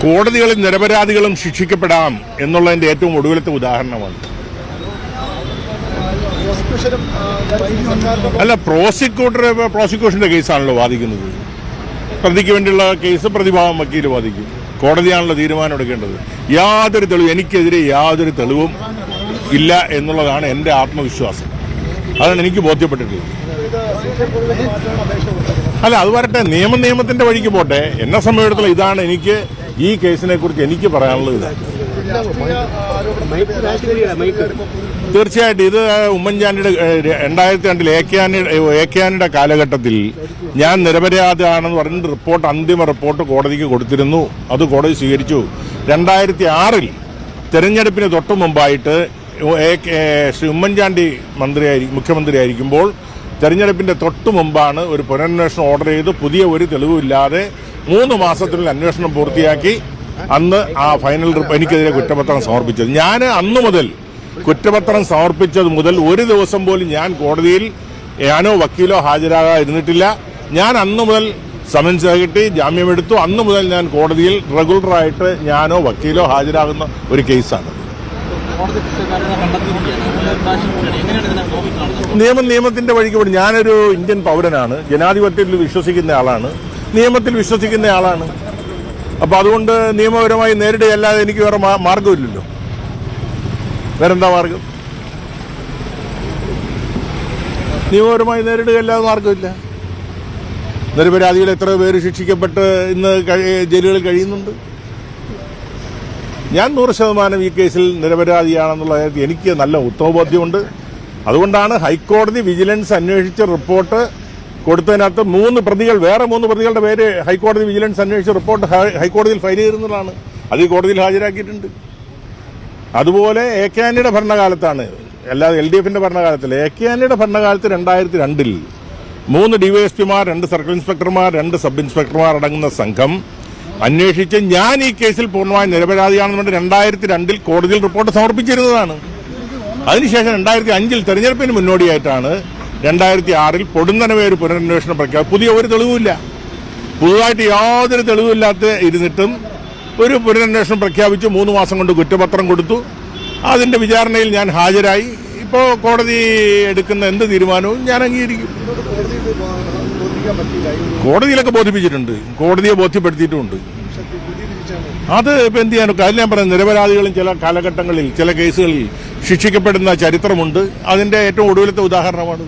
കോടതികളിൽ നിരപരാധികളും ശിക്ഷിക്കപ്പെടാം എന്നുള്ളതിന്റെ ഏറ്റവും ഒടുവിലത്തെ ഉദാഹരണമാണ്. അല്ല, പ്രോസിക്യൂഷന്റെ കേസാണല്ലോ വാദിക്കുന്നത്. പ്രതിക്ക് വേണ്ടിയുള്ള കേസ് പ്രതിഭാഗം വക്കീൽ വാദിക്കും. കോടതിയാണല്ലോ തീരുമാനം എടുക്കേണ്ടത്. യാതൊരു തെളിവും, എനിക്കെതിരെ യാതൊരു തെളിവും ഇല്ല എന്നുള്ളതാണ് എൻ്റെ ആത്മവിശ്വാസം. അതാണ് എനിക്ക് ബോധ്യപ്പെട്ടിട്ടുള്ളത്. അല്ല, അത് വരട്ടെ, നിയമത്തിന്റെ വഴിക്ക് പോട്ടെ. എന്നെ സംബന്ധിച്ചിടത്തോളം ഇതാണ് എനിക്ക് ഈ കേസിനെ കുറിച്ച് എനിക്ക് പറയാനുള്ളത്. ഇതാണ് തീർച്ചയായിട്ടും. ഇത് ഉമ്മൻചാണ്ടിയുടെ 2002 ഏക്യാനിയുടെ കാലഘട്ടത്തിൽ ഞാൻ നിരപരാധിയാണെന്ന് പറഞ്ഞിട്ട് അന്തിമ റിപ്പോർട്ട് കോടതിക്ക് കൊടുത്തിരുന്നു. അത് കോടതി സ്വീകരിച്ചു. 2006 തെരഞ്ഞെടുപ്പിന് തൊട്ടു മുമ്പായിട്ട് ശ്രീ ഉമ്മൻചാണ്ടി മുഖ്യമന്ത്രിയായിരിക്കുമ്പോൾ തെരഞ്ഞെടുപ്പിന്റെ തൊട്ടു മുമ്പാണ് ഒരു പുനരന്വേഷണം ഓർഡർ ചെയ്ത് പുതിയ ഒരു തെളിവില്ലാതെ 3 മാസത്തിനുള്ളിൽ അന്വേഷണം പൂർത്തിയാക്കി അന്ന് ആ ഫൈനൽ എനിക്കെതിരെ കുറ്റപത്രം സമർപ്പിച്ചത്. ഞാൻ അന്നു മുതൽ കുറ്റപത്രം സമർപ്പിച്ചത് മുതൽ ഒരു ദിവസം പോലും ഞാൻ കോടതിയിൽ ഞാനോ വക്കീലോ ഹാജരാകാതിരുന്നിട്ടില്ല. ഞാൻ അന്നു മുതൽ സമൻസ് കിട്ടി, ജാമ്യമെടുത്തു. അന്നു മുതൽ ഞാൻ കോടതിയിൽ റെഗുലറായിട്ട് ഞാനോ വക്കീലോ ഹാജരാകുന്ന ഒരു കേസാണ്. നിയമത്തിന്റെ വഴിക്ക് പോയി. ഞാനൊരു ഇന്ത്യൻ പൗരനാണ്, ജനാധിപത്യത്തിൽ വിശ്വസിക്കുന്ന ആളാണ്, നിയമത്തിൽ വിശ്വസിക്കുന്ന ആളാണ്. അപ്പൊ അതുകൊണ്ട് നിയമപരമായി നേരിടുകയല്ലാതെ എനിക്ക് വേറെ മാർഗമില്ലല്ലോ. വേറെന്താ മാർഗം? നിയമപരമായി നേരിടുകയല്ലാതെ മാർഗമില്ല. നിരപരാധികൾ എത്ര പേര് ശിക്ഷിക്കപ്പെട്ട് ഇന്ന് ജയിലുകളിൽ കഴിയുന്നുണ്ട്. ഞാൻ 100% ഈ കേസിൽ നിരപരാധിയാണെന്നുള്ള എനിക്ക് നല്ല ഉത്തമബോധ്യമുണ്ട്. അതുകൊണ്ടാണ് ഹൈക്കോടതി വിജിലൻസ് അന്വേഷിച്ച റിപ്പോർട്ട് കൊടുത്തതിനകത്ത് 3 പ്രതികൾ, വേറെ 3 പ്രതികളുടെ പേര് ഹൈക്കോടതി വിജിലൻസ് അന്വേഷിച്ച റിപ്പോർട്ട് ഹൈക്കോടതിയിൽ ഫയൽ ചെയ്തിരുന്നതാണ്. അത് ഈ കോടതിയിൽ ഹാജരാക്കിയിട്ടുണ്ട്. അതുപോലെ ഏക്യാനിയുടെ ഭരണകാലത്താണ്, അല്ലാതെ LDFന്റെ ഭരണകാലത്തില്ല. ഏക്യാനിയുടെ ഭരണകാലത്ത് 2002 3 ഡിവൈഎസ്പിമാർ, 2 സർക്കിൾ ഇൻസ്പെക്ടർമാർ, 2 സബ് ഇൻസ്പെക്ടർമാർ അടങ്ങുന്ന സംഘം അന്വേഷിച്ച് ഞാൻ ഈ കേസിൽ പൂർണ്ണമായി നിരപരാധിയാണെന്നുകൊണ്ട് 2002 കോടതിയിൽ റിപ്പോർട്ട് സമർപ്പിച്ചിരുന്നതാണ്. അതിനുശേഷം 2005 തെരഞ്ഞെടുപ്പിന് മുന്നോടിയായിട്ടാണ് 2006 പൊടുന്നനവേ ഒരു പുനരന്വേഷണം പ്രഖ്യാപിച്ചു. പുതിയ ഒരു തെളിവുമില്ല, പുതുതായിട്ട് യാതൊരു തെളിവില്ലാത്ത ഇരുന്നിട്ടും ഒരു പുനരന്വേഷണം പ്രഖ്യാപിച്ചു. 3 മാസം കൊണ്ട് കുറ്റപത്രം കൊടുത്തു. അതിന്റെ വിചാരണയിൽ ഞാൻ ഹാജരായി. ഇപ്പോൾ കോടതി എടുക്കുന്ന എന്ത് തീരുമാനവും ഞാൻ അംഗീകരിക്കും. കോടതിയിലൊക്കെ ബോധിപ്പിച്ചിട്ടുണ്ട്, കോടതിയെ ബോധ്യപ്പെടുത്തിയിട്ടുമുണ്ട്. അത് ഇപ്പം എന്ത് ചെയ്യാനൊക്കെ, അതിൽ ഞാൻ പറയുന്നത് നിരപരാധികളും ചില കാലഘട്ടങ്ങളിൽ ചില കേസുകളിൽ ശിക്ഷിക്കപ്പെടുന്ന ചരിത്രമുണ്ട്. അതിന്റെ ഏറ്റവും ഒടുവിലത്തെ ഉദാഹരണമാണ്.